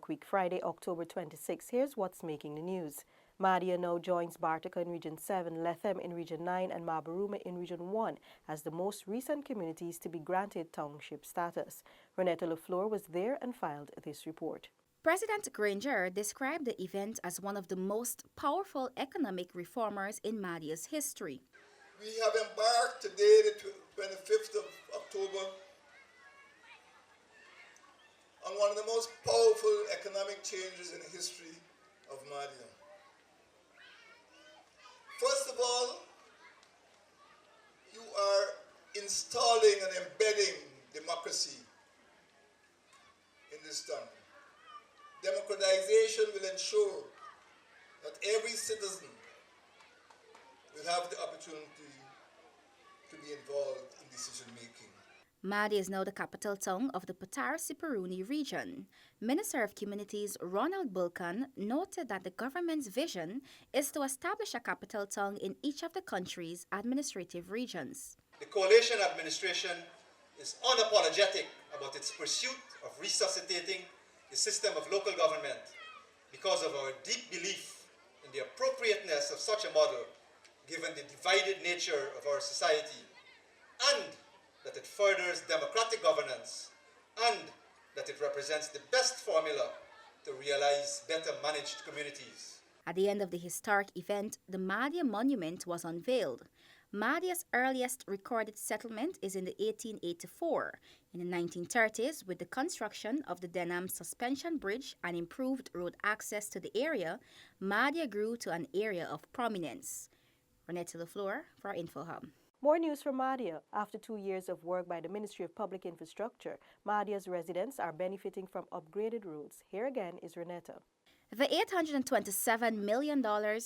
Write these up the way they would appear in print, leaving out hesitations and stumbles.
Week, Friday, October 26. Here's what's making the news. Mahdia now joins Bartica in Region 7, Lethem in Region 9, and Mabaruma in Region 1 as the most recent communities to be granted township status. Renetta LaFleur was there and filed this report. President Granger described the event as one of the most powerful economic reformers in Mahdia's history. We have embarked today, the 25th of October, on one of the most powerful economic changes in the history of Mahdia. First of all, you are installing and embedding democracy in this town. Democratization will ensure that every citizen will have the opportunity to be involved in decision making. Mahdia is now the capital town of the Patara-Siparuni region. Minister of Communities Ronald Bulkan noted that the government's vision is to establish a capital town in each of the country's administrative regions. The coalition administration is unapologetic about its pursuit of resuscitating the system of local government because of our deep belief in the appropriateness of such a model given the divided nature of our society, and that it furthers democratic governance, and that it represents the best formula to realize better managed communities. At the end of the historic event, the Mahdia Monument was unveiled. Mahdia's earliest recorded settlement is in the 1884. In the 1930s, with the construction of the Denham Suspension Bridge and improved road access to the area, Mahdia grew to an area of prominence. Renetta LaFleur for InfoHub. More news from Mahdia. After 2 years of work by the Ministry of Public Infrastructure, Mahdia's residents are benefiting from upgraded roads. Here again is Renetta. The $827 million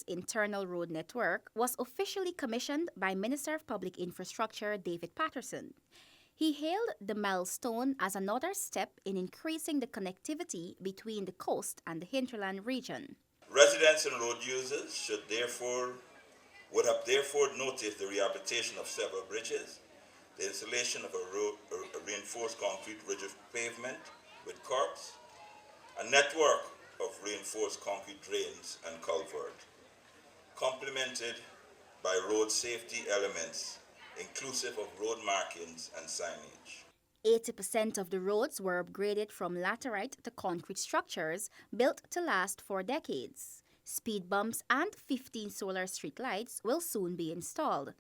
internal road network was officially commissioned by Minister of Public Infrastructure David Patterson. He hailed the milestone as another step in increasing the connectivity between the coast and the hinterland region. Residents and road users would have therefore noticed the rehabilitation of several bridges, the installation of a reinforced concrete ridge of pavement with curbs, a network of reinforced concrete drains and culvert, complemented by road safety elements, inclusive of road markings and signage. 80% of the roads were upgraded from laterite to concrete structures built to last for decades. Speed bumps and 15 solar streetlights will soon be installed.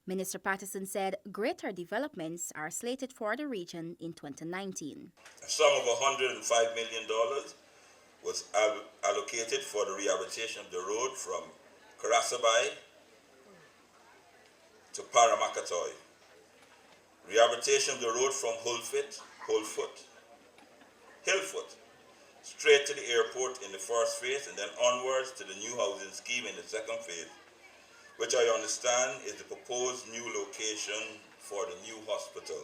Minister Patterson said greater developments are slated for the region in 2019. A sum of $105 million was allocated for the rehabilitation of the road from Karasabai to Paramakatoy. Rehabilitation of the road from Hillfoot, straight to the airport in the first phase, and then onwards to the new housing scheme in the second phase, which I understand is the proposed new location for the new hospital.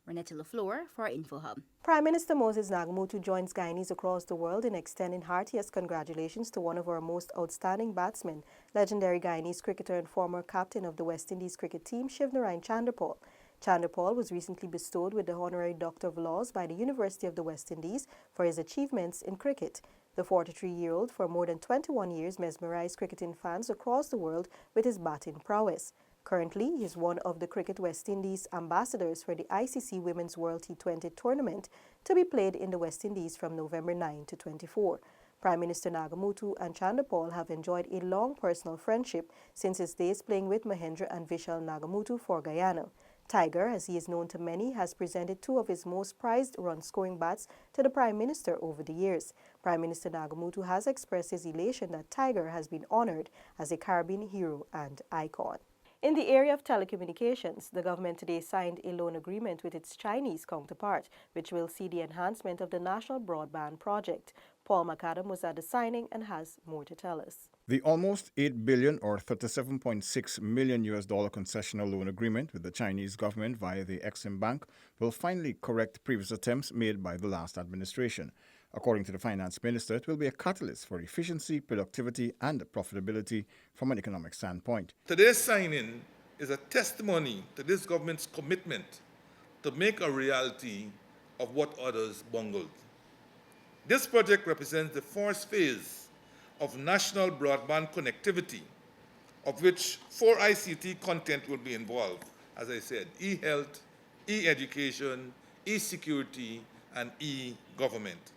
Renetta LaFleur for InfoHub. Prime Minister Moses Nagamutu joins Guyanese across the world in extending heartiest congratulations to one of our most outstanding batsmen, legendary Guyanese cricketer and former captain of the West Indies cricket team, Shivnarine Chanderpaul. Chanderpaul was recently bestowed with the Honorary Doctor of Laws by the University of the West Indies for his achievements in cricket. The 43-year-old for more than 21 years mesmerized cricketing fans across the world with his batting prowess. Currently, he is one of the Cricket West Indies ambassadors for the ICC Women's World T20 tournament to be played in the West Indies from November 9 to 24. Prime Minister Nagamutu and Chanderpaul have enjoyed a long personal friendship since his days playing with Mahendra and Vishal Nagamutu for Guyana. Tiger, as he is known to many, has presented two of his most prized run-scoring bats to the Prime Minister over the years. Prime Minister Nagamutu has expressed his elation that Tiger has been honored as a Caribbean hero and icon. In the area of telecommunications, the government today signed a loan agreement with its Chinese counterpart, which will see the enhancement of the National Broadband project. Paul McAdam was at the signing and has more to tell us. The almost $8 billion or $37.6 million concessional loan agreement with the Chinese government via the Exim Bank will finally correct previous attempts made by the last administration. According to the finance minister, it will be a catalyst for efficiency, productivity, and profitability from an economic standpoint. Today's signing is a testimony to this government's commitment to make a reality of what others bungled. This project represents the first phase of national broadband connectivity, of which 4 ICT content will be involved, as I said, e-health, e-education, e-security, and e-government.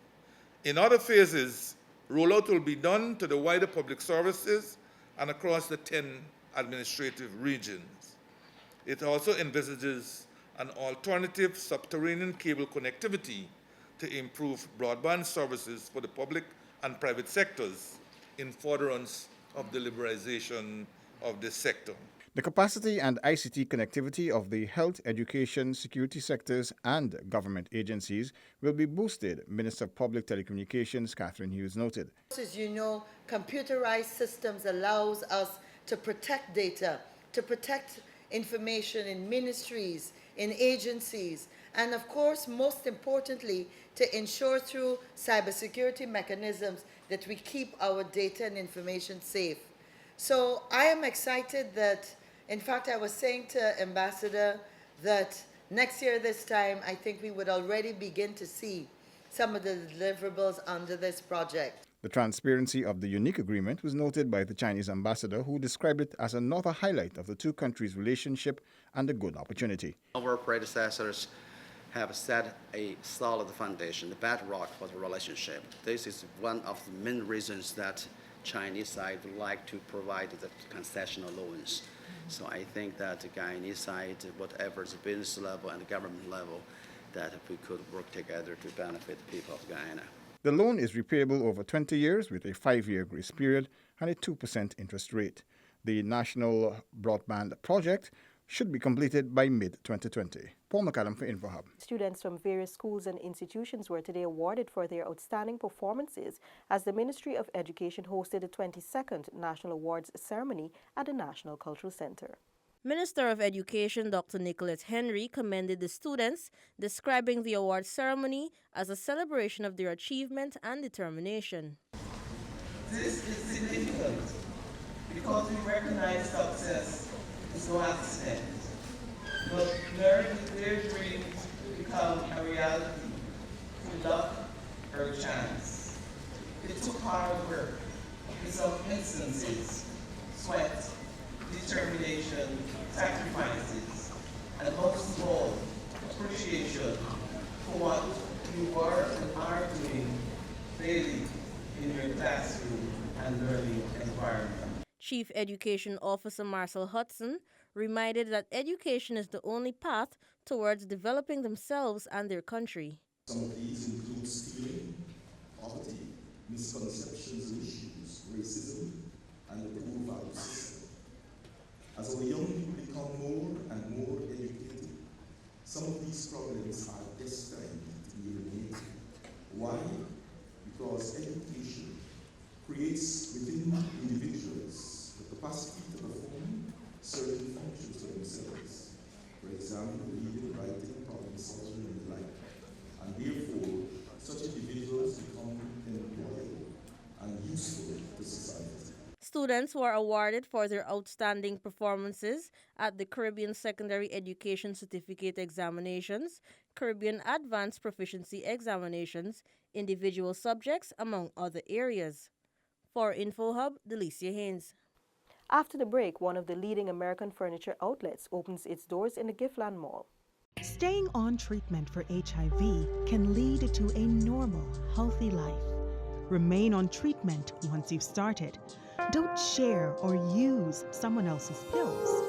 In other phases, rollout will be done to the wider public services and across the 10 administrative regions. It also envisages an alternative subterranean cable connectivity to improve broadband services for the public and private sectors in furtherance of the liberalization of this sector. The capacity and ICT connectivity of the health, education, security sectors and government agencies will be boosted, Minister of Public Telecommunications Catherine Hughes noted. As you know, computerized systems allows us to protect data, to protect information in ministries, in agencies, and of course, most importantly, to ensure through cybersecurity mechanisms that we keep our data and information safe. So I am excited that, in fact, I was saying to Ambassador that next year this time, I think we would already begin to see some of the deliverables under this project. The transparency of the unique agreement was noted by the Chinese ambassador, who described it as another highlight of the two countries' relationship and a good opportunity. Our predecessors have set a solid foundation, the bedrock for the relationship. This is one of the main reasons that Chinese side would like to provide the concessional loans. So I think that the Guyanese side, whatever the business level and the government level, that we could work together to benefit the people of Guyana. The loan is repayable over 20 years with a 5-year grace period and a 2% interest rate. The National Broadband project should be completed by mid-2020. Paul McAdam for InfoHub. Students from various schools and institutions were today awarded for their outstanding performances as the Ministry of Education hosted the 22nd National Awards ceremony at the National Cultural Center. Minister of Education Dr. Nicolette Henry commended the students, describing the award ceremony as a celebration of their achievement and determination. This is significant because we recognize success is no accident, but learning their dreams become a reality through luck or chance. It took hard work, in some instances, sweat, determination, sacrifices, and most of all, appreciation for what you are and are doing daily in your classroom and learning environment. Chief Education Officer Marcel Hudson reminded that education is the only path towards developing themselves and their country. Some of these include stealing, poverty, misconceptions and issues, racism, and the poor value system. As our young people become more and more educated, some of these problems are destined to be eliminated. Why? Because education creates within individuals the capacity to perform certain functions for themselves. For example, reading, writing, problem solving, and the like. And therefore, such individuals become employable and useful to society. Students were awarded for their outstanding performances at the Caribbean Secondary Education Certificate Examinations, Caribbean Advanced Proficiency Examinations, individual subjects, among other areas. For InfoHub, Delicia Haynes. After the break, one of the leading American furniture outlets opens its doors in the Giftland Mall. Staying on treatment for HIV can lead to a normal, healthy life. Remain on treatment once you've started. Don't share or use someone else's pills.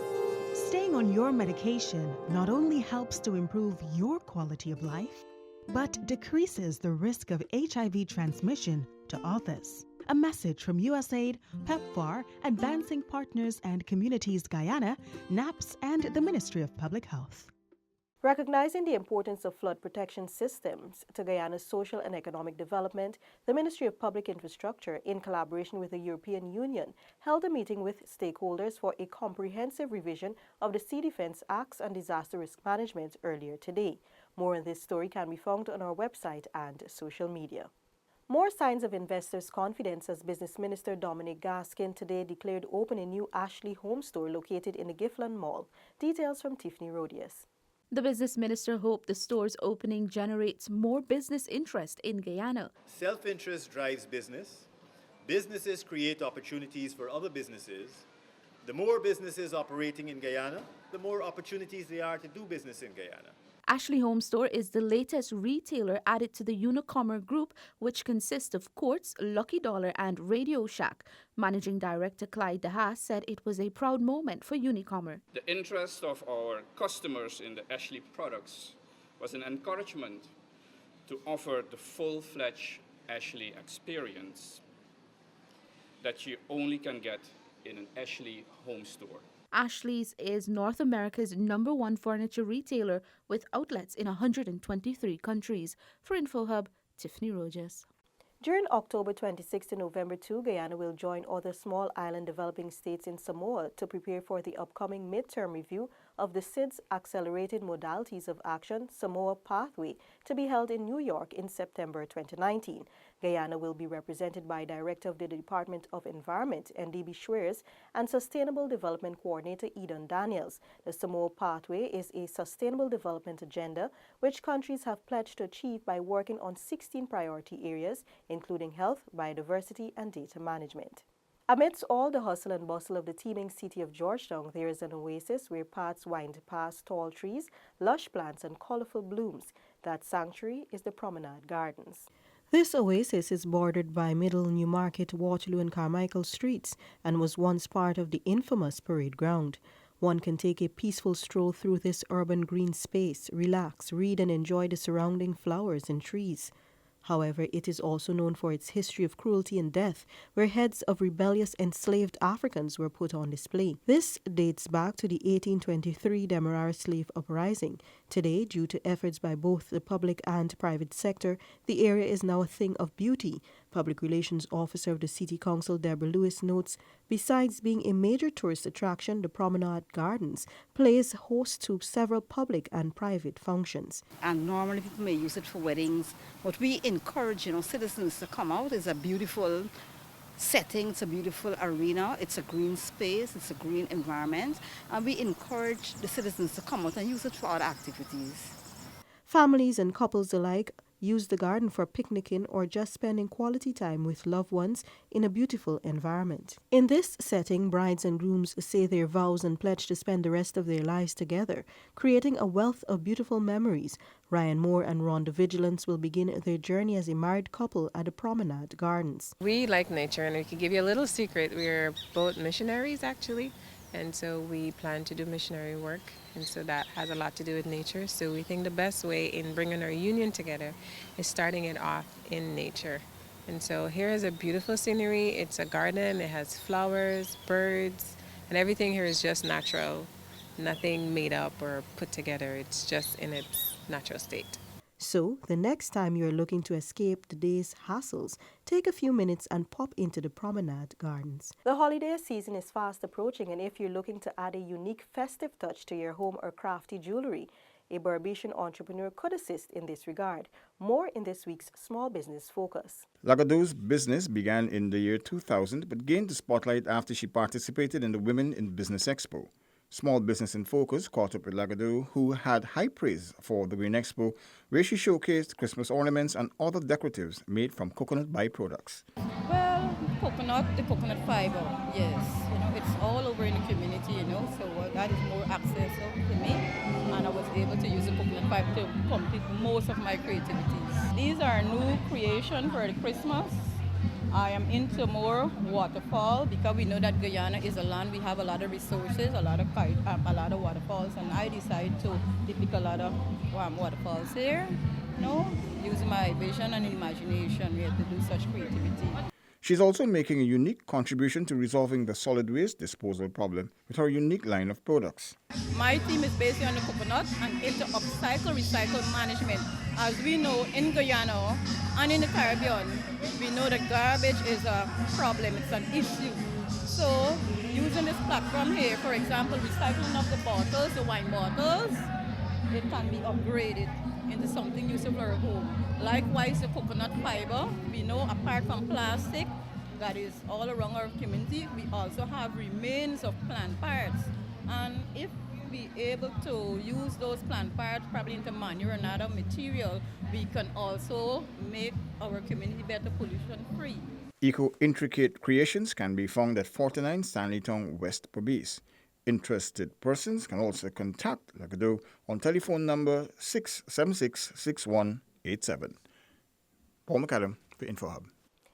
Staying on your medication not only helps to improve your quality of life, but decreases the risk of HIV transmission to others. A message from USAID, PEPFAR, Advancing Partners and Communities Guyana, NAPS, and the Ministry of Public Health. Recognizing the importance of flood protection systems to Guyana's social and economic development, the Ministry of Public Infrastructure, in collaboration with the European Union, held a meeting with stakeholders for a comprehensive revision of the Sea Defense Acts and disaster risk management earlier today. More on this story can be found on our website and social media. More signs of investors' confidence as Business Minister Dominic Gaskin today declared open a new Ashley home store located in the Giftland Mall. Details from Tiffany Rodius. The business minister hoped the store's opening generates more business interest in Guyana. Self-interest drives business. Businesses create opportunities for other businesses. The more businesses operating in Guyana, the more opportunities there are to do business in Guyana. Ashley Home Store is the latest retailer added to the Unicomer group, which consists of Courts, Lucky Dollar and Radio Shack. Managing Director Clyde DeHaas said it was a proud moment for Unicomer. The interest of our customers in the Ashley products was an encouragement to offer the full-fledged Ashley experience that you only can get in an Ashley Home Store. Ashley's is North America's #1 furniture retailer with outlets in 123 countries. For InfoHub, Tiffany Rogers. During October 26 to November 2, Guyana will join other small island developing states in Samoa to prepare for the upcoming midterm review of the SID's Accelerated Modalities of Action Samoa Pathway to be held in New York in September 2019. Guyana will be represented by Director of the Department of Environment, NDB Schweers, and Sustainable Development Coordinator, Eden Daniels. The Samoa Pathway is a sustainable development agenda which countries have pledged to achieve by working on 16 priority areas, including health, biodiversity, and data management. Amidst all the hustle and bustle of the teeming city of Georgetown, there is an oasis where paths wind past tall trees, lush plants, and colorful blooms. That sanctuary is the Promenade Gardens. This oasis is bordered by Middle, Newmarket, Waterloo, and Carmichael streets and was once part of the infamous parade ground. One can take a peaceful stroll through this urban green space, relax, read, and enjoy the surrounding flowers and trees. However, it is also known for its history of cruelty and death, where heads of rebellious enslaved Africans were put on display. This dates back to the 1823 Demerara slave uprising. Today, due to efforts by both the public and private sector, the area is now a thing of beauty. Public Relations Officer of the City Council, Deborah Lewis, notes, besides being a major tourist attraction, the Promenade Gardens plays host to several public and private functions. And normally people may use it for weddings, but we encourage, citizens to come out. It's a beautiful setting, it's a beautiful arena, it's a green space, it's a green environment, and we encourage the citizens to come out and use it for other activities. Families and couples alike use the garden for picnicking or just spending quality time with loved ones in a beautiful environment. In this setting, brides and grooms say their vows and pledge to spend the rest of their lives together, creating a wealth of beautiful memories. Ryan Moore and Rhonda Vigilance will begin their journey as a married couple at the Promenade Gardens. We like nature, and we can give you a little secret. We're both missionaries, actually. And so we plan to do missionary work, and so that has a lot to do with nature. So we think the best way in bringing our union together is starting it off in nature. And so here is a beautiful scenery. It's a garden, it has flowers, birds, and everything here is just natural. Nothing made up or put together. It's just in its natural state. So, the next time you're looking to escape the day's hassles, take a few minutes and pop into the Promenade Gardens. The holiday season is fast approaching, and if you're looking to add a unique festive touch to your home or crafty jewelry, a Barbadian entrepreneur could assist in this regard. More in this week's Small Business Focus. Lagadou's business began in the year 2000 but gained the spotlight after she participated in the Women in Business Expo. Small Business in Focus caught up with Lagadou, who had high praise for the Green Expo, where she showcased Christmas ornaments and other decoratives made from coconut byproducts. Well, the coconut fiber, yes. It's all over in the community, so that is more accessible to me. And I was able to use the coconut fiber to complete most of my creativities. These are new creation for the Christmas. I am into more waterfall because we know that Guyana is a land we have a lot of resources, a lot of waterfalls, and I decided to depict a lot of waterfalls here. Using my vision and imagination to do such creativity. She's also making a unique contribution to resolving the solid waste disposal problem with her unique line of products. My team is based on the coconut and into recycle management. As we know, in Guyana and in the Caribbean, we know that garbage is a problem, it's an issue. So, using this platform here, for example, recycling of the bottles, the wine bottles, it can be upgraded into something useful for a home. Likewise, the coconut fiber, we know apart from plastic that is all around our community, we also have remains of plant parts. And if we able to use those plant parts probably into manure and other material, we can also make our community better pollution-free. Eco-intricate creations can be found at 49 Stanleytown, West Berbice. Interested persons can also contact Lagado on telephone number 676-6187. Paul McAdam for InfoHub.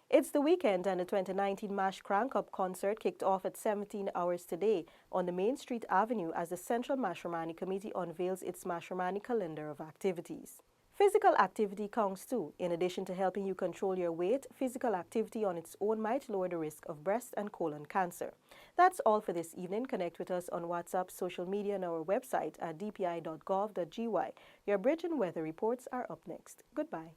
It's the weekend and the 2019 MASH Crank Up concert kicked off at 17 hours today on the Main Street Avenue as the Central Mashramani Committee unveils its Mashramani calendar of activities. Physical activity counts too. In addition to helping you control your weight, physical activity on its own might lower the risk of breast and colon cancer. That's all for this evening. Connect with us on WhatsApp, social media, and our website at dpi.gov.gy. Your bridge and weather reports are up next. Goodbye.